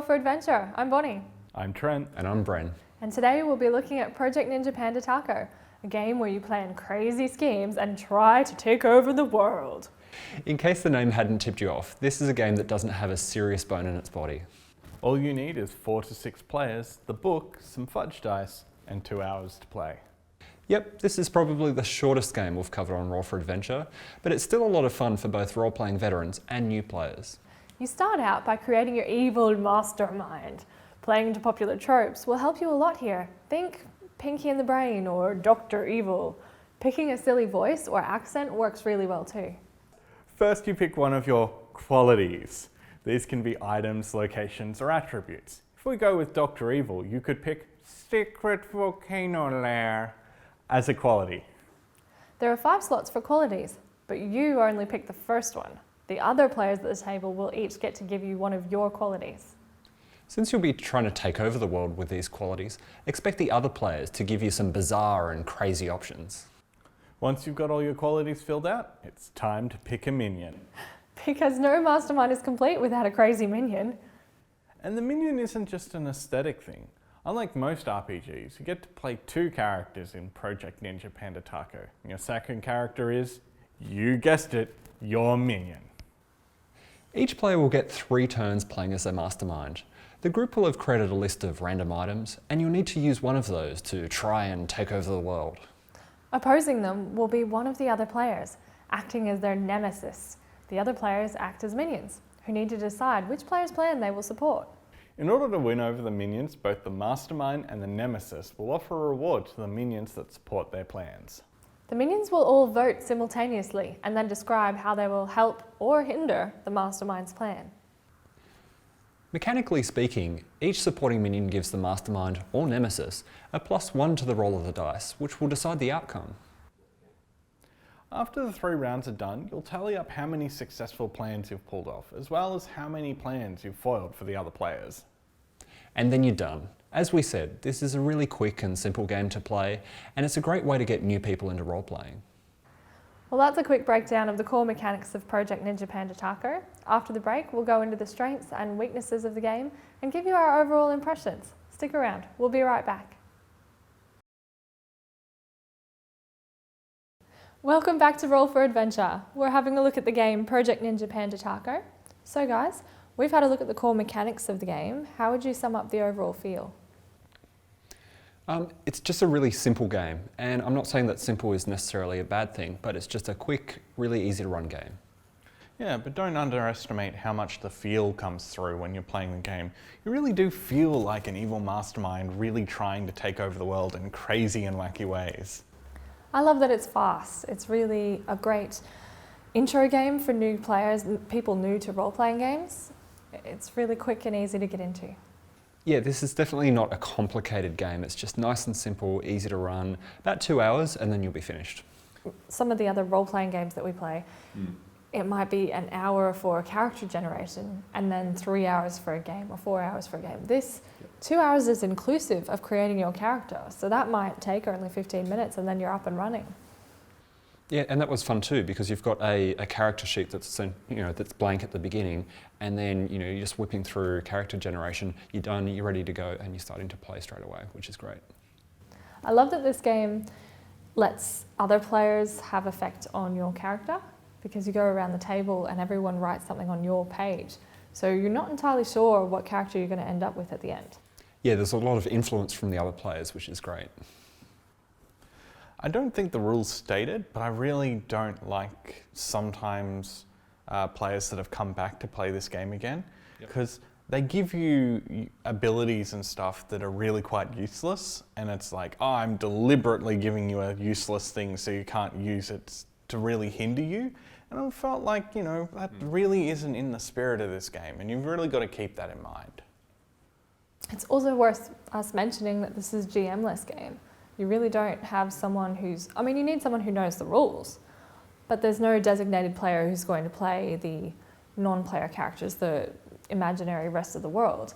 for Adventure. I'm Bonnie. I'm Trent. And I'm Bren. And today we'll be looking at Project Ninja Panda Taco, a game where you plan crazy schemes and try to take over the world. In case the name hadn't tipped you off, this is a game that doesn't have a serious bone in its body. All you need is 4 to 6 players, the book, some fudge dice, and 2 hours to play. Yep, this is probably the shortest game we've covered on Roll for Adventure, but it's still a lot of fun for both role-playing veterans and new players. You start out by creating your evil mastermind. Playing to popular tropes will help you a lot here. Think Pinky and the Brain or Dr. Evil. Picking a silly voice or accent works really well too. First, you pick one of your qualities. These can be items, locations, or attributes. If we go with Dr. Evil, you could pick Secret Volcano Lair as a quality. There are 5 slots for qualities, but you only pick the first one. The other players at the table will each get to give you one of your qualities. Since you'll be trying to take over the world with these qualities, expect the other players to give you some bizarre and crazy options. Once you've got all your qualities filled out, it's time to pick a minion. Because no mastermind is complete without a crazy minion. And the minion isn't just an aesthetic thing. Unlike most RPGs, you get to play 2 characters in Project Ninja Panda Taco. And your second character is, you guessed it, your minion. Each player will get 3 turns playing as their mastermind. The group will have created a list of random items, and you'll need to use one of those to try and take over the world. Opposing them will be one of the other players, acting as their nemesis. The other players act as minions, who need to decide which player's plan they will support. In order to win over the minions, both the mastermind and the nemesis will offer a reward to the minions that support their plans. The minions will all vote simultaneously and then describe how they will help or hinder the mastermind's plan. Mechanically speaking, each supporting minion gives the mastermind or nemesis a +1 to the roll of the dice, which will decide the outcome. After the 3 rounds are done, you'll tally up how many successful plans you've pulled off, as well as how many plans you've foiled for the other players. And then you're done. As we said, this is a really quick and simple game to play, and it's a great way to get new people into role-playing. Well, that's a quick breakdown of the core mechanics of Project Ninja Panda Taco. After the break, we'll go into the strengths and weaknesses of the game and give you our overall impressions. Stick around, we'll be right back. Welcome back to Roll for Adventure. We're having a look at the game Project Ninja Panda Taco. So guys, we've had a look at the core mechanics of the game. How would you sum up the overall feel? It's just a really simple game, and I'm not saying that simple is necessarily a bad thing, but it's just a quick, really easy to run game. Yeah, but don't underestimate how much the feel comes through when you're playing the game. You really do feel like an evil mastermind really trying to take over the world in crazy and wacky ways. I love that it's fast. It's really a great intro game for new players, people new to role-playing games. It's really quick and easy to get into. Yeah, this is definitely not a complicated game. It's just nice and simple, easy to run, about 2 hours, and then you'll be finished. Some of the other role-playing games that we play, it might be an hour for a character generation and then 3 hours for a game or 4 hours for a game. This 2 hours is inclusive of creating your character, so that might take only 15 minutes and then you're up and running. Yeah, and that was fun too, because you've got a character sheet that's that's blank at the beginning, and then you're just whipping through character generation. You're done, you're ready to go, and you're starting to play straight away, which is great. I love that this game lets other players have effect on your character, because you go around the table and everyone writes something on your page, so you're not entirely sure what character you're going to end up with at the end. Yeah, there's a lot of influence from the other players, which is great. I don't think the rules stated, but I really don't like sometimes players that have come back to play this game again, because they give you abilities and stuff that are really quite useless, and it's like, oh, I'm deliberately giving you a useless thing so you can't use it to really hinder you. And I felt like, that really isn't in the spirit of this game, and you've really got to keep that in mind. It's also worth us mentioning that this is a GM-less game. You really don't have someone you need someone who knows the rules, but there's no designated player who's going to play the non-player characters, the imaginary rest of the world.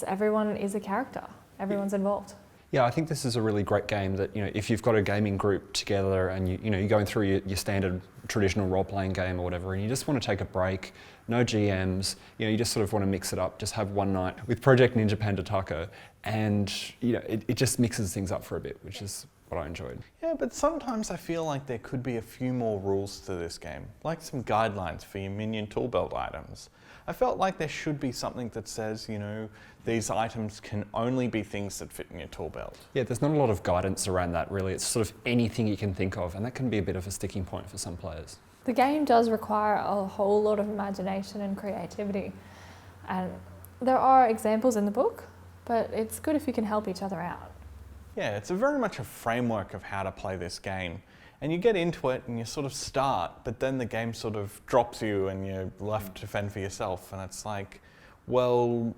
Everyone is a character. Everyone's involved. Yeah, I think this is a really great game that, if you've got a gaming group together and you're going through your standard traditional role-playing game or whatever, and you just want to take a break, no GMs, you just sort of want to mix it up, just have one night with Project Ninja Panda Taco, and it just mixes things up for a bit, which is what I enjoyed. Yeah, but sometimes I feel like there could be a few more rules to this game, like some guidelines for your Minion tool belt items. I felt like there should be something that says, these items can only be things that fit in your tool belt. Yeah, there's not a lot of guidance around that really. It's sort of anything you can think of, and that can be a bit of a sticking point for some players. The game does require a whole lot of imagination and creativity. And there are examples in the book, but it's good if you can help each other out. Yeah, it's very much a framework of how to play this game. And you get into it and you sort of start, but then the game sort of drops you and you're left to fend for yourself. And it's like, well,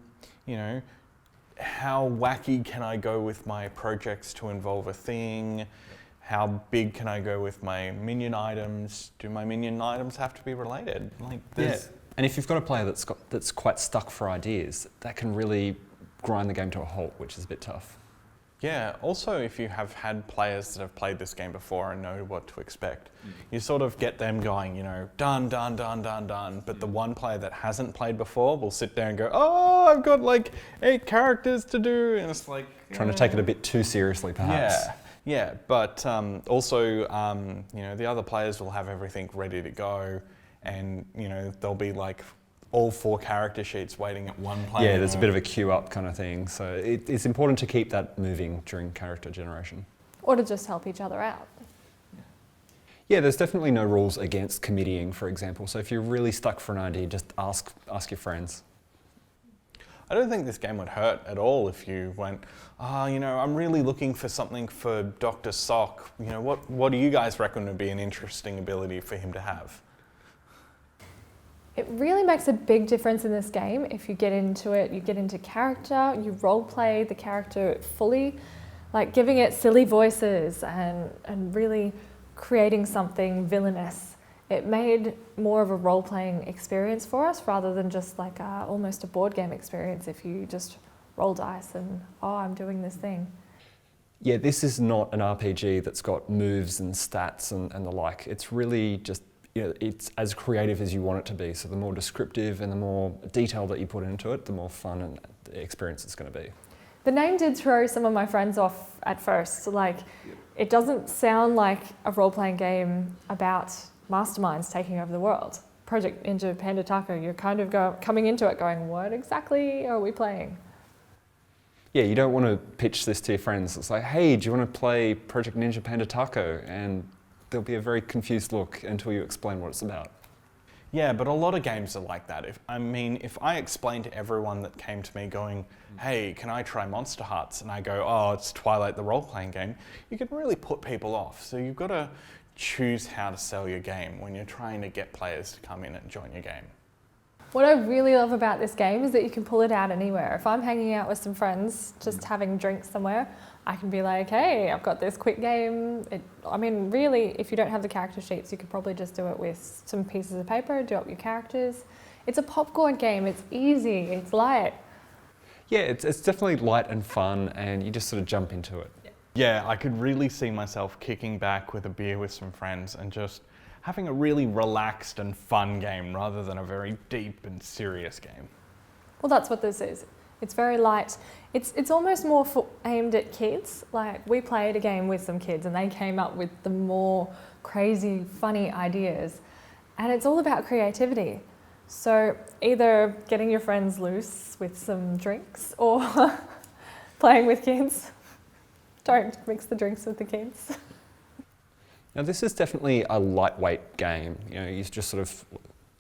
how wacky can I go with my projects to involve a thing? How big can I go with my Minion items? Do my Minion items have to be related? And if you've got a player that's quite stuck for ideas, that can really grind the game to a halt, which is a bit tough. Yeah, also if you have had players that have played this game before and know what to expect, you sort of get them going, done, done, done, done, done. But the one player that hasn't played before will sit there and go, oh, I've got like 8 characters to do. And it's like... Trying to take it a bit too seriously, perhaps. Yeah, but also, the other players will have everything ready to go, and there'll be like all 4 character sheets waiting at one player. Yeah, there's a bit of a queue up kind of thing, so it's important to keep that moving during character generation. Or to just help each other out. Yeah, there's definitely no rules against committeeing, for example. So if you're really stuck for an idea, just ask your friends. I don't think this game would hurt at all if you went, I'm really looking for something for Dr. Sock. What do you guys reckon would be an interesting ability for him to have? It really makes a big difference in this game if you get into it, you get into character, you role play the character fully, like giving it silly voices and really creating something villainous. It made more of a role-playing experience for us rather than just like almost a board game experience if you just roll dice and, I'm doing this thing. Yeah, this is not an RPG that's got moves and stats and the like. It's really just, it's as creative as you want it to be. So the more descriptive and the more detail that you put into it, the more fun and the experience it's going to be. The name did throw some of my friends off at first. It doesn't sound like a role-playing game about masterminds taking over the world. Project Ninja Panda Taco, you're kind of coming into it going, what exactly are we playing? Yeah, you don't want to pitch this to your friends. It's like, hey, do you want to play Project Ninja Panda Taco? And there'll be a very confused look until you explain what it's about. Yeah, but a lot of games are like that. If I explain to everyone that came to me going, hey, can I try Monster Hearts? And I go, oh, it's Twilight the role-playing game, you can really put people off. So you've got to choose how to sell your game when you're trying to get players to come in and join your game. What I really love about this game is that you can pull it out anywhere. If I'm hanging out with some friends, just having drinks somewhere, I can be like, hey, I've got this quick game. Really, if you don't have the character sheets, you could probably just do it with some pieces of paper, do up your characters. It's a popcorn game, it's easy, it's light. Yeah, it's definitely light and fun, and you just sort of jump into it. Yeah, I could really see myself kicking back with a beer with some friends and just having a really relaxed and fun game rather than a very deep and serious game. Well, that's what this is. It's very light. It's almost more aimed at kids. Like, we played a game with some kids and they came up with the more crazy, funny ideas. And it's all about creativity. So either getting your friends loose with some drinks or playing with kids. Don't mix the drinks with the kids. Now this is definitely a lightweight game. You just sort of,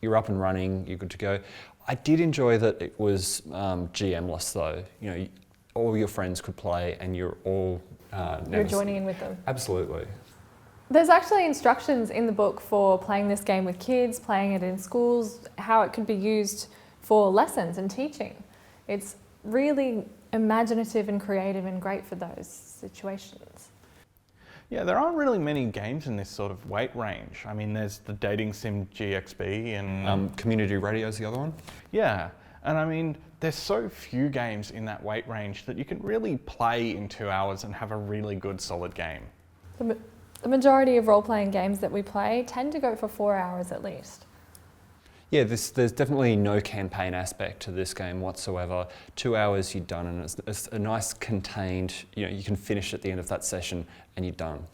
you're up and running, you're good to go. I did enjoy that it was GM-less though. All your friends could play and you're all... You're joining in with them. Absolutely. There's actually instructions in the book for playing this game with kids, playing it in schools, how it could be used for lessons and teaching. It's really imaginative and creative and great for those situations. Yeah, there aren't really many games in this sort of weight range. There's the Dating Sim GXB and... Community Radio is the other one? Yeah, And I mean, there's so few games in that weight range that you can really play in 2 hours and have a really good solid game. The majority of role-playing games that we play tend to go for 4 hours at least. Yeah, there's definitely no campaign aspect to this game whatsoever. 2 hours, you're done, and it's a nice contained, you can finish at the end of that session and you're done.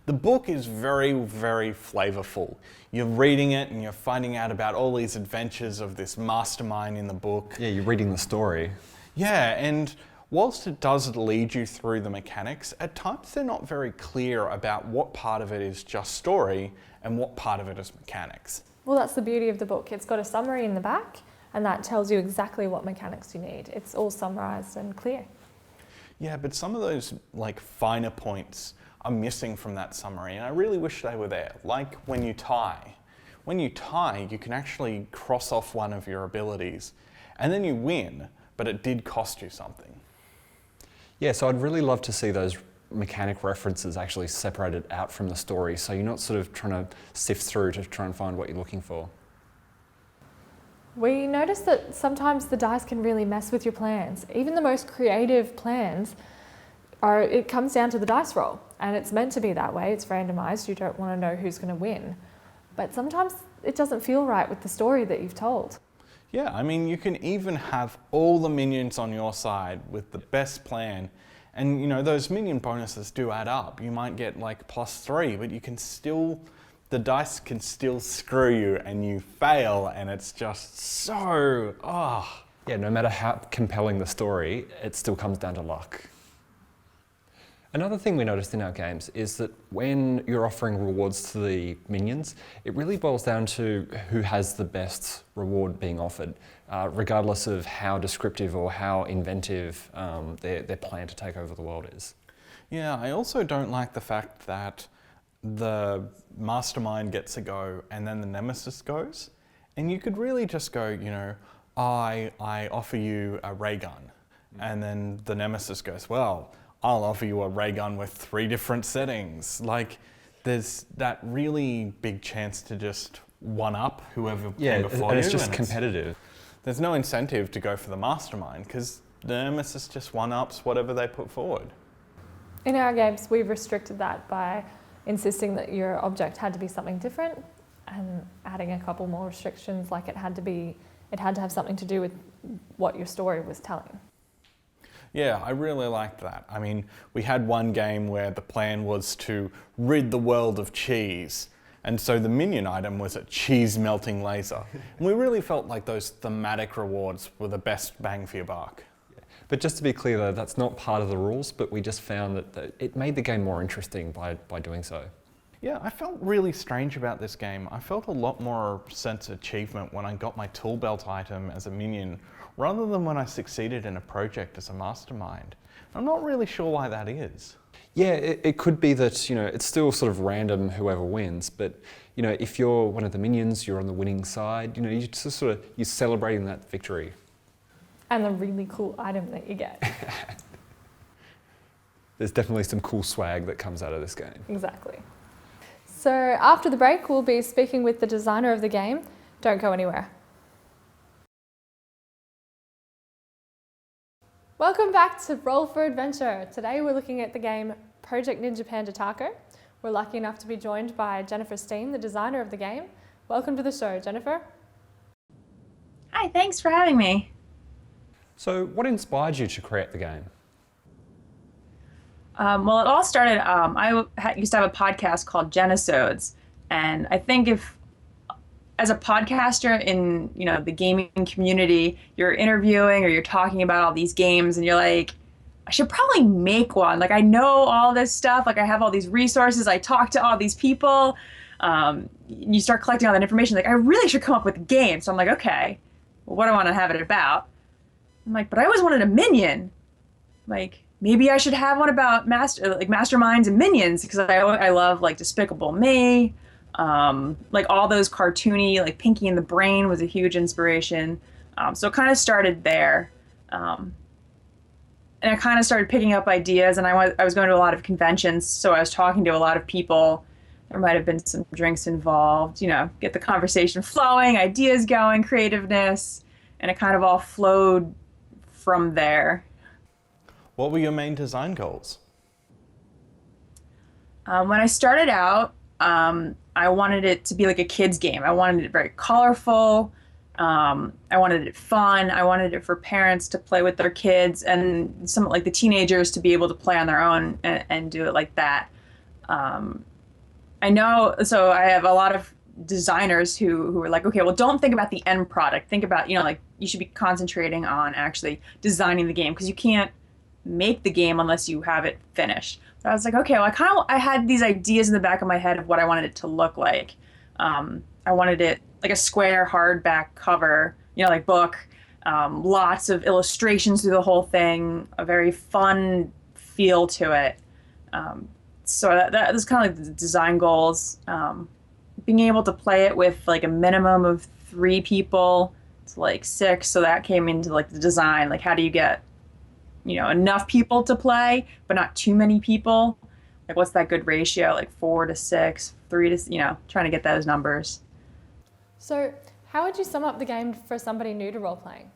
The book is very, very flavorful. You're reading it and you're finding out about all these adventures of this mastermind in the book. Yeah, you're reading the story. Yeah, and whilst it does lead you through the mechanics, at times they're not very clear about what part of it is just story and what part of it is mechanics. Well, that's the beauty of the book. It's got a summary in the back, and that tells you exactly what mechanics you need. It's all summarised and clear. Yeah, but some of those finer points are missing from that summary, and I really wish they were there. Like when you tie. When you tie, you can actually cross off one of your abilities, and then you win, but it did cost you something. Yeah, so I'd really love to see those mechanic references actually separated out from the story, so you're not sort of trying to sift through to try and find what you're looking for. We noticed that sometimes the dice can really mess with your plans. Even the most creative plans, it comes down to the dice roll, and it's meant to be that way. It's randomised. You don't want to know who's going to win. But sometimes it doesn't feel right with the story that you've told. Yeah, I mean, you can even have all the minions on your side with the best plan, and those minion bonuses do add up. You might get +3, but you can still, the dice can still screw you and you fail, and it's just so, Yeah, no matter how compelling the story, it still comes down to luck. Another thing we noticed in our games is that when you're offering rewards to the minions, it really boils down to who has the best reward being offered, regardless of how descriptive or how inventive their plan to take over the world is. Yeah, I also don't like the fact that the mastermind gets a go and then the nemesis goes. And you could really just go, I offer you a ray gun. And then the nemesis goes, well, I'll offer you a ray gun with 3 different settings. There's that really big chance to just one-up whoever came before you. And it's just competitive. There's no incentive to go for the mastermind because the nemesis just one-ups whatever they put forward. In our games, we've restricted that by insisting that your object had to be something different and adding a couple more restrictions, like it had to have something to do with what your story was telling. Yeah, I really liked that. I mean, we had one game where the plan was to rid the world of cheese. And so the minion item was a cheese melting laser. And we really felt like those thematic rewards were the best bang for your buck. But just to be clear though, that's not part of the rules, but we just found that it made the game more interesting by doing so. Yeah, I felt really strange about this game. I felt a lot more sense of achievement when I got my tool belt item as a minion, rather than when I succeeded in a project as a mastermind. I'm not really sure why that is. Yeah, it could be that, it's still sort of random whoever wins, but, if you're one of the minions, you're on the winning side, you're celebrating that victory. And the really cool item that you get. There's definitely some cool swag that comes out of this game. Exactly. So after the break, we'll be speaking with the designer of the game. Don't go anywhere. Welcome back to Roll for Adventure. Today we're looking at the game Project Ninja Panda Taco. We're lucky enough to be joined by Jennifer Steen, the designer of the game. Welcome to the show, Jennifer. Hi, thanks for having me. So what inspired you to create the game? Well, it all started, used to have a podcast called Genosodes, and I think as a podcaster in, the gaming community, you're interviewing or you're talking about all these games and you're like, I should probably make one. I know all this stuff, I have all these resources, I talk to all these people. You start collecting all that information, I really should come up with a game. So I'm like, okay, well, what do I want to have it about? I'm like, but I always wanted a minion. Maybe I should have one about masterminds and minions, because I love Despicable Me. All those cartoony, Pinky and the Brain was a huge inspiration. So it kind of started there. And I kind of started picking up ideas, and I was going to a lot of conventions, so I was talking to a lot of people. There might have been some drinks involved, get the conversation flowing, ideas going, creativeness. and it kind of all flowed from there. What were your main design goals? When I started out, I wanted it to be like a kid's game. I wanted it very colorful. I wanted it fun. I wanted it for parents to play with their kids, and some like the teenagers to be able to play on their own and do it like that. I know, so I have a lot of designers who are like, okay, well, don't think about the end product. Think about, like you should be concentrating on actually designing the game, because you can't make the game unless you have it finished. But I was like, okay, well, I had these ideas in the back of my head of what I wanted it to look like. I wanted it like a square hardback cover, like book, lots of illustrations through the whole thing, a very fun feel to it. So that was kind of like the design goals. Being able to play it with like a minimum of 3 people to like 6. So that came into like the design, like how do you get, enough people to play, but not too many people? Like what's that good ratio? Like 4 to 6, 3 to, trying to get those numbers. So how would you sum up the game for somebody new to role-playing?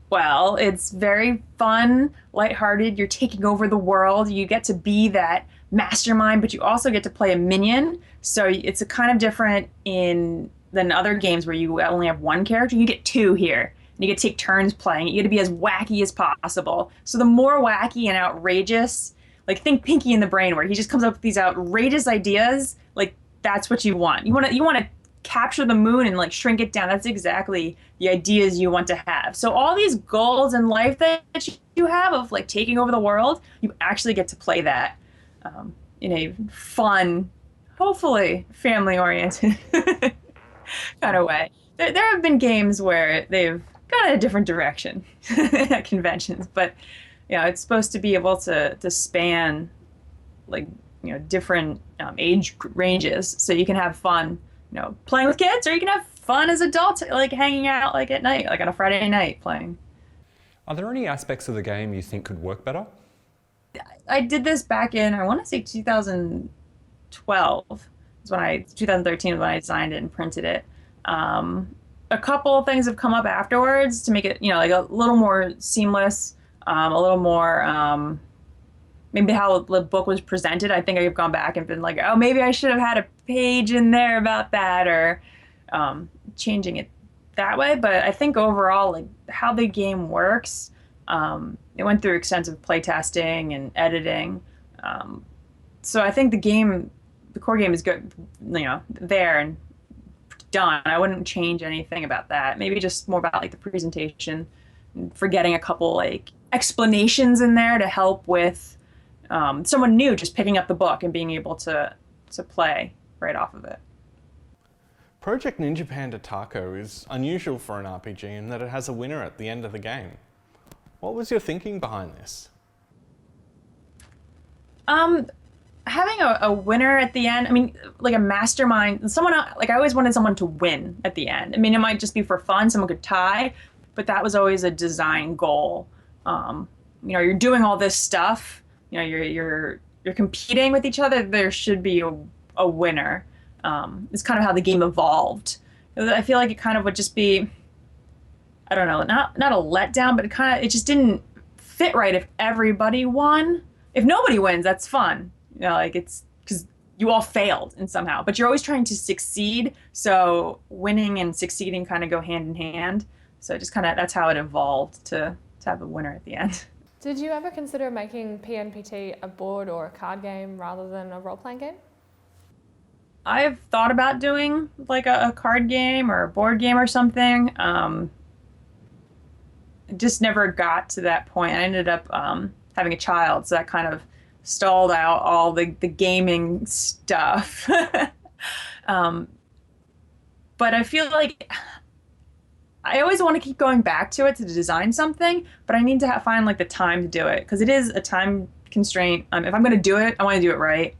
Well, it's very fun, lighthearted. You're taking over the world. You get to be that mastermind, but you also get to play a minion. So it's a kind of different than other games where you only have 1 character. You get 2 here. And you get to take turns playing. You get to be as wacky as possible. So the more wacky and outrageous, like think Pinky in the Brain, where he just comes up with these outrageous ideas, like that's what you want. You want to capture the moon and like shrink it down. That's exactly the ideas you want to have. So all these goals in life that you have of like taking over the world, you actually get to play that in a fun, hopefully family-oriented kind of way. There have been games where they've gone in a different direction at conventions, but it's supposed to be able to span like different age ranges, so you can have fun playing with kids, or you can have fun as adults, like hanging out like at night, like on a Friday night playing. Are there any aspects of the game you think could work better? I did this back in, I want to say 2012 is when 2013 is when I designed it and printed it. A couple of things have come up afterwards to make it, like a little more seamless, a little more, maybe how the book was presented. I think I've gone back and been like, oh, maybe I should have had a page in there about that, or changing it that way. But I think overall, like how the game works, it went through extensive playtesting and editing. So I think the core game is good, there and done. I wouldn't change anything about that. Maybe just more about like the presentation, forgetting a couple like explanations in there to help with someone new just picking up the book and being able to play right off of it. Project Ninja Panda Taco is unusual for an RPG in that it has a winner at the end of the game. What was your thinking behind this? Having a winner at the end, I mean, like a mastermind, like I always wanted someone to win at the end. I mean, it might just be for fun, someone could tie, but that was always a design goal. You're doing all this stuff, you're competing with each other, there should be a winner. It's kind of how the game evolved. I feel like it kind of would just be, I don't know, not a letdown, but it just didn't fit right if everybody won. If nobody wins, that's fun. Like it's because you all failed in somehow, but you're always trying to succeed. So winning and succeeding kind of go hand in hand. So just kind of, that's how it evolved to have a winner at the end. Did you ever consider making PNPT a board or a card game rather than a role-playing game? I've thought about doing like a card game or a board game or something. Just never got to that point. I ended up having a child, so that kind of stalled out all the gaming stuff. But I feel like I always want to keep going back to it to design something, but I need to find like the time to do it, because it is a time constraint. If I'm going to do it, I want to do it right.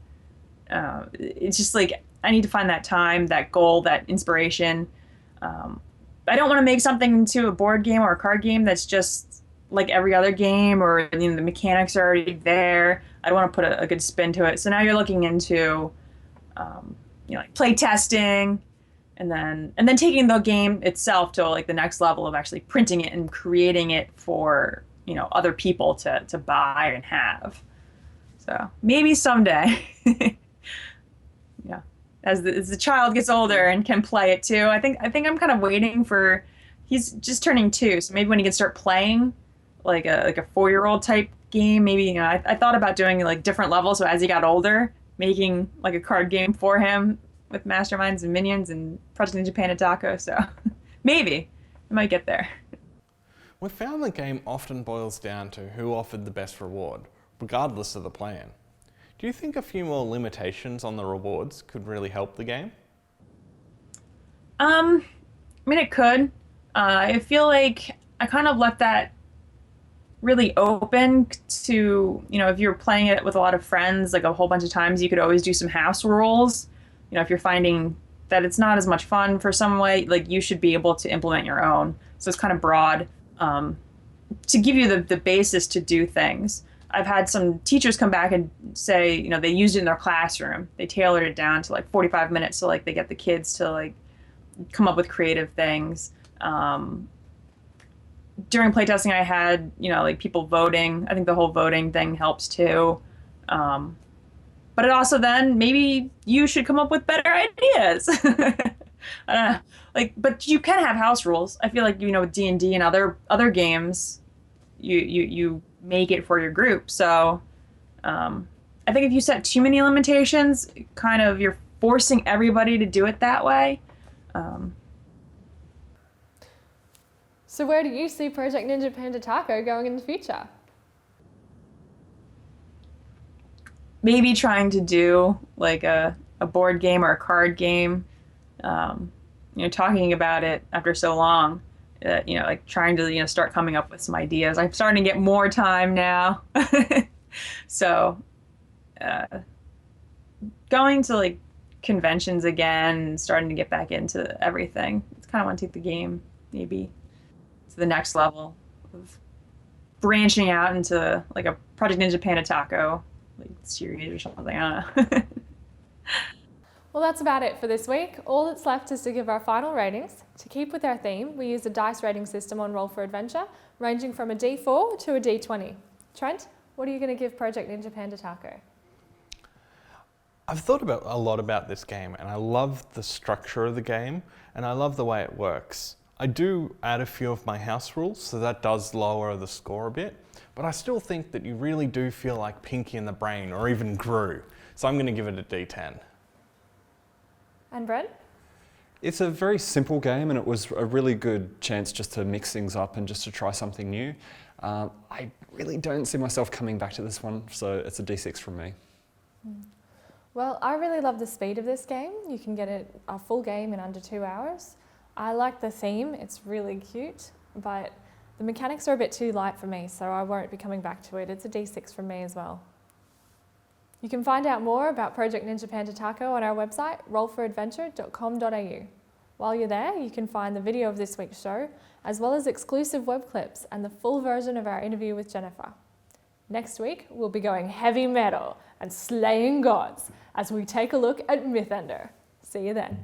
It's just like I need to find that time, that goal, that inspiration. I don't want to make something into a board game or a card game that's just like every other game, or the mechanics are already there. I don't want to put a good spin to it. So now you're looking into, like play testing, and then taking the game itself to like the next level of actually printing it and creating it for, you know, other people to buy and have. So maybe someday. Yeah, as the child gets older and can play it too. I think I'm kind of waiting for. He's just turning 2, so maybe when he can start playing like a 4-year-old type game, maybe, you know, I thought about doing like different levels. So as he got older, making like a card game for him with Masterminds and Minions and Project Ninja Panda Taco. So maybe I might get there. We found the game often boils down to who offered the best reward, regardless of the plan. Do you think a few more limitations on the rewards could really help the game? I mean, it could. I feel like I kind of left that really open to, you know, if you're playing it with a lot of friends, like a whole bunch of times, you could always do some house rules. You know, if you're finding that it's not as much fun for some way, like you should be able to implement your own. So it's kind of broad to give you the basis to do things. I've had some teachers come back and say, you know, they used it in their classroom. They tailored it down to like 45 minutes so like they get the kids to like come up with creative things. During playtesting, I had, you know, like people voting. I think the whole voting thing helps too. But it also then maybe you should come up with better ideas. I don't know. Like, but you can have house rules. I feel like, you know, with D&D and other games, you make it for your group. So I think if you set too many limitations, kind of you're forcing everybody to do it that way. So where do you see Project Ninja Panda Taco going in the future? Maybe trying to do like a board game or a card game. You know, talking about it after so long, you know, like trying to, you know, start coming up with some ideas. I'm starting to get more time now. So going to like conventions again, starting to get back into everything. It's kind of want to take the game maybe to the next level of branching out into like a Project Ninja Panda Taco like series or something. I don't know. Well, that's about it for this week. All that's left is to give our final ratings. To keep with our theme, we use a dice rating system on Roll for Adventure, ranging from a D4 to a D20. Trent, what are you going to give Project Ninja Panda Taco? I've thought a lot about this game, and I love the structure of the game, and I love the way it works. I do add a few of my house rules, so that does lower the score a bit, but I still think that you really do feel like Pinky and the Brain, or even Gru. So I'm going to give it a D10. And Brent? It's a very simple game, and it was a really good chance just to mix things up and just to try something new. I really don't see myself coming back to this one, so it's a D6 from me. Well, I really love the speed of this game. You can get a full game in under 2 hours. I like the theme, it's really cute, but the mechanics are a bit too light for me, so I won't be coming back to it. It's a D6 from me as well. You can find out more about Project Ninja Panda Taco on our website, rollforadventure.com.au. While you're there, you can find the video of this week's show, as well as exclusive web clips and the full version of our interview with Jennifer. Next week, we'll be going heavy metal and slaying gods as we take a look at Mythender. See you then.